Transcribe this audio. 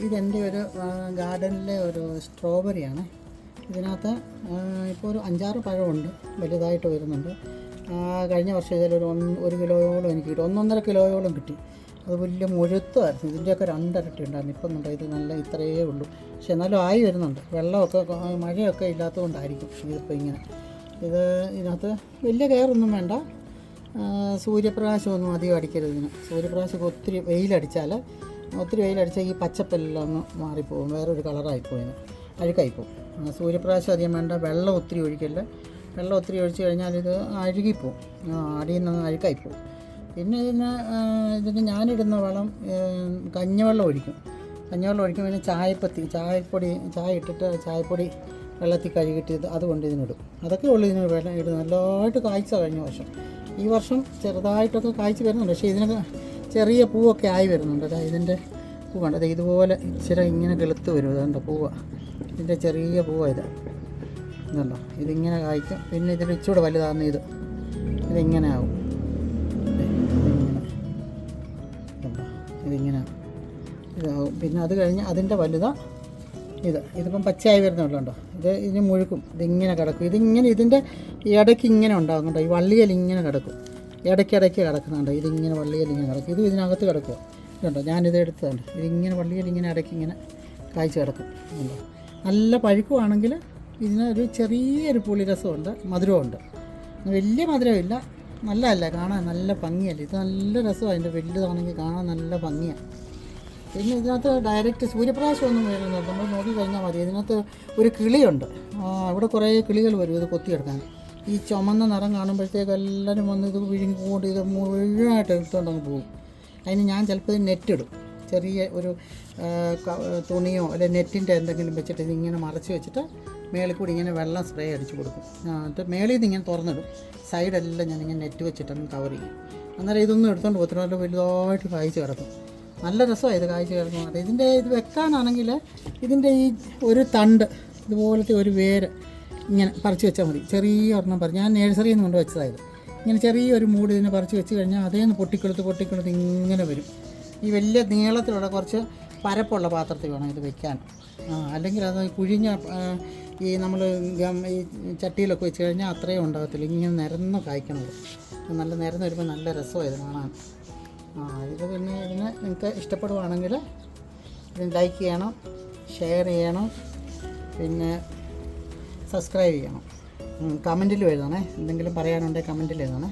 ഇതെൻ്റെ ഒരു ഗാർഡനിലെ ഒരു സ്ട്രോബെറിയാണ്. ഇതിനകത്ത് ഇപ്പോൾ ഒരു 5-6 പഴമുണ്ട്, വലുതായിട്ട് വരുന്നുണ്ട്. കഴിഞ്ഞ വർഷം ഇതിലൊരു 1 കിലോയോളം എനിക്ക് കിട്ടി, 1.5 കിലോയോളം കിട്ടി. അത് വലിയ മുഴുത്തമായിരുന്നു. ഇതിൻ്റെയൊക്കെ 2 ഇരട്ടി ഉണ്ടായിരുന്നു. ഇപ്പം ഉണ്ട് ഇത് നല്ല ഇത്രയേ ഉള്ളൂ. പക്ഷെ എന്നാലും ആയി വരുന്നുണ്ട്. വെള്ളമൊക്കെ മഴയൊക്കെ ഇല്ലാത്തതുകൊണ്ടായിരിക്കും ഇതിപ്പോൾ ഇങ്ങനെ. ഇതിനകത്ത് വലിയ കെയറൊന്നും വേണ്ട. സൂര്യപ്രകാശമൊന്നും അധികം അടിക്കരുത് ഇതിന്. സൂര്യപ്രകാശമൊക്കെ ഒത്തിരി വെയിലടിച്ചാൽ ഈ പച്ചപ്പെല്ലാം ഒന്ന് മാറിപ്പോകും, വേറൊരു കളറായിപ്പോയി, അഴുക്കായിപ്പോവും. സൂര്യപ്രകാശം അധികം വേണ്ട. വെള്ളം ഒത്തിരി ഒഴിക്കല്ല. വെള്ളം ഒത്തിരി ഒഴിച്ച് കഴിഞ്ഞാൽ ഇത് അഴുകിപ്പോവും, അടിയിൽ നിന്ന് അഴുക്കായിപ്പോവും. പിന്നെ ഇതിന് ഞാനിടുന്ന വളം കഞ്ഞിവെള്ളം ഒഴിക്കും. പിന്നെ ചായ ഇട്ടിട്ട് ചായപ്പൊടി വെള്ളത്തിൽ കഴുകിയിട്ട് അതുകൊണ്ട് ഇതിനിടും. അതൊക്കെ ഉള്ളൂ ഇതിന് വെള്ളം ഇടും. നല്ലതായിട്ട് കായ്ച്ച കഴിഞ്ഞ വർഷം. ഈ വർഷം ചെറുതായിട്ടൊക്കെ കായ്ച്ച് വരുന്നുണ്ട്. പക്ഷേ ഇതിനൊക്കെ ചെറിയ പൂവൊക്കെ ആയി വരുന്നുണ്ട്. അതായത് ഇതിൻ്റെ പൂ കണ്ടത് ഇതുപോലെ ഇച്ചിരി ഇങ്ങനെ കിളുത്ത് വരും. അതുകൊണ്ട് പൂവ്, ഇതിൻ്റെ ചെറിയ പൂവാണ് ഇതുണ്ടോ. ഇതിങ്ങനെ കായ്ക്കും. പിന്നെ ഇതിൽ ഇച്ചിരി വലുതാകുന്ന ഇതിങ്ങനെ ആവും. ഇതിങ്ങനെ ഇതാവും. പിന്നെ അത് കഴിഞ്ഞ് അതിൻ്റെ വലുതാ ഇതിപ്പം പച്ചയായി വരുന്നുണ്ടോ. ഇതിന് മുഴുക്കും. ഇതിങ്ങനെ കിടക്കും. ഇതിൻ്റെ ഇടയ്ക്ക് ഇങ്ങനെ ഉണ്ടാകുന്നുണ്ടോ. ഈ വള്ളിയിൽ ഇങ്ങനെ കിടക്കും. ഇടയ്ക്കിടയ്ക്ക് കിടക്കുന്നുണ്ടോ. ഇതിങ്ങനെ വള്ളിയിൽ ഇങ്ങനെ കിടക്കും. ഇതിനകത്ത് കിടക്കുക. ഇതുണ്ടോ, ഞാനിത് എടുത്തതുണ്ട്. ഇതിങ്ങനെ വള്ളിയിൽ ഇങ്ങനെ ഇടയ്ക്ക് ഇങ്ങനെ കായ്ച്ച് കിടക്കും. നല്ല പഴുക്കുവാണെങ്കിൽ ഇതിനൊരു ചെറിയൊരു പുളിരസമുണ്ട്, മധുരമുണ്ട്. വലിയ മധുരമില്ല, നല്ലതല്ല കാണാൻ, നല്ല ഭംഗിയല്ല. ഇത് നല്ല രസമാണ്. അതിൻ്റെ വലുതാണെങ്കിൽ കാണാൻ നല്ല ഭംഗിയാണ്. പിന്നെ ഇതിനകത്ത് ഡയറക്റ്റ് സൂര്യപ്രകാശമൊന്നും വരുന്നില്ല. നമ്മൾ നോക്കിക്കഴിഞ്ഞാൽ മതി. ഇതിനകത്ത് ഒരു കിളിയുണ്ട്. ഇവിടെ കുറേ കിളികൾ വരും ഇത് കൊത്തിയെടുക്കാൻ. ഈ ചുമന്ന നിറം കാണുമ്പോഴത്തേക്ക് എല്ലാവരും വന്ന് ഇത് വിഴുങ്ങിക്കൊണ്ട് ഇത് മുഴുവനായിട്ട് എടുത്തുകൊണ്ടങ്ങ് പോകും. അതിന് ഞാൻ ചിലപ്പോൾ ഇത് നെറ്റിടും. ചെറിയ ഒരു തുണിയോ അല്ലെങ്കിൽ നെറ്റിൻ്റെ എന്തെങ്കിലും വെച്ചിട്ട് ഇതിങ്ങനെ മറച്ച് വെച്ചിട്ട് മേളിൽ കൂടി ഇങ്ങനെ വെള്ളം സ്പ്രേ അടിച്ച് കൊടുക്കും. എന്നിട്ട് മേളിൽ നിന്ന് ഇങ്ങനെ തുറന്നിടും. സൈഡെല്ലാം ഞാനിങ്ങനെ നെറ്റ് വെച്ചിട്ടങ്ങ് കവർ ചെയ്യും. അന്നേരം ഇതൊന്നും എടുത്തുകൊണ്ട് പോകത്തില്ല. വലുതായിട്ട് കായ്ച്ച് കിടക്കും. നല്ല രസമാണ് ഇത് കായ്ച്ച് കിടക്കുന്നത്. ഇത് വെക്കാനാണെങ്കിൽ ഇതിൻ്റെ ഈ ഒരു തണ്ട് ഇതുപോലത്തെ ഒരു വേര് ഇങ്ങനെ പറിച്ച് വെച്ചാൽ മതി. ചെറിയ ഒരെണ്ണം പറിച്ച്, ഞാൻ നേഴ്സറിയിൽ നിന്ന് കൊണ്ട് വെച്ചതായത്. ഇങ്ങനെ ചെറിയൊരു മൂട് ഇതിനെ പറിച്ച് വെച്ച് കഴിഞ്ഞാൽ അതേന്ന് പൊട്ടിക്കെടുത്ത് ഇങ്ങനെ വരും. ഈ വലിയ നീളത്തിലുള്ള കുറച്ച് പരപ്പുള്ള പാത്രത്തിൽ വേണം ഇത് വെക്കാൻ. അല്ലെങ്കിൽ അത് കുഴിഞ്ഞ ഈ നമ്മൾ ഈ ചട്ടിയിലൊക്കെ വെച്ച് കഴിഞ്ഞാൽ അത്രയും ഉണ്ടാകത്തില്ല. ഇങ്ങനെ നിരന്ന് കായ്ക്കണത്. നല്ല നിരന്ന് വരുമ്പോൾ നല്ല രസമാണ് ഇത് കാണാൻ. ഇത് പിന്നെ നിങ്ങൾക്ക് ഇഷ്ടപ്പെടുവാണെങ്കിൽ ഇതിന് ലൈക്ക് ചെയ്യണം, ഷെയർ ചെയ്യണം, പിന്നെ സബ്സ്ക്രൈബ് ചെയ്യണം. കമൻറ്റിൽ എഴുതണേ. എന്തെങ്കിലും പറയാനുണ്ടെങ്കിൽ കമൻറ്റിൽ എഴുതണേ.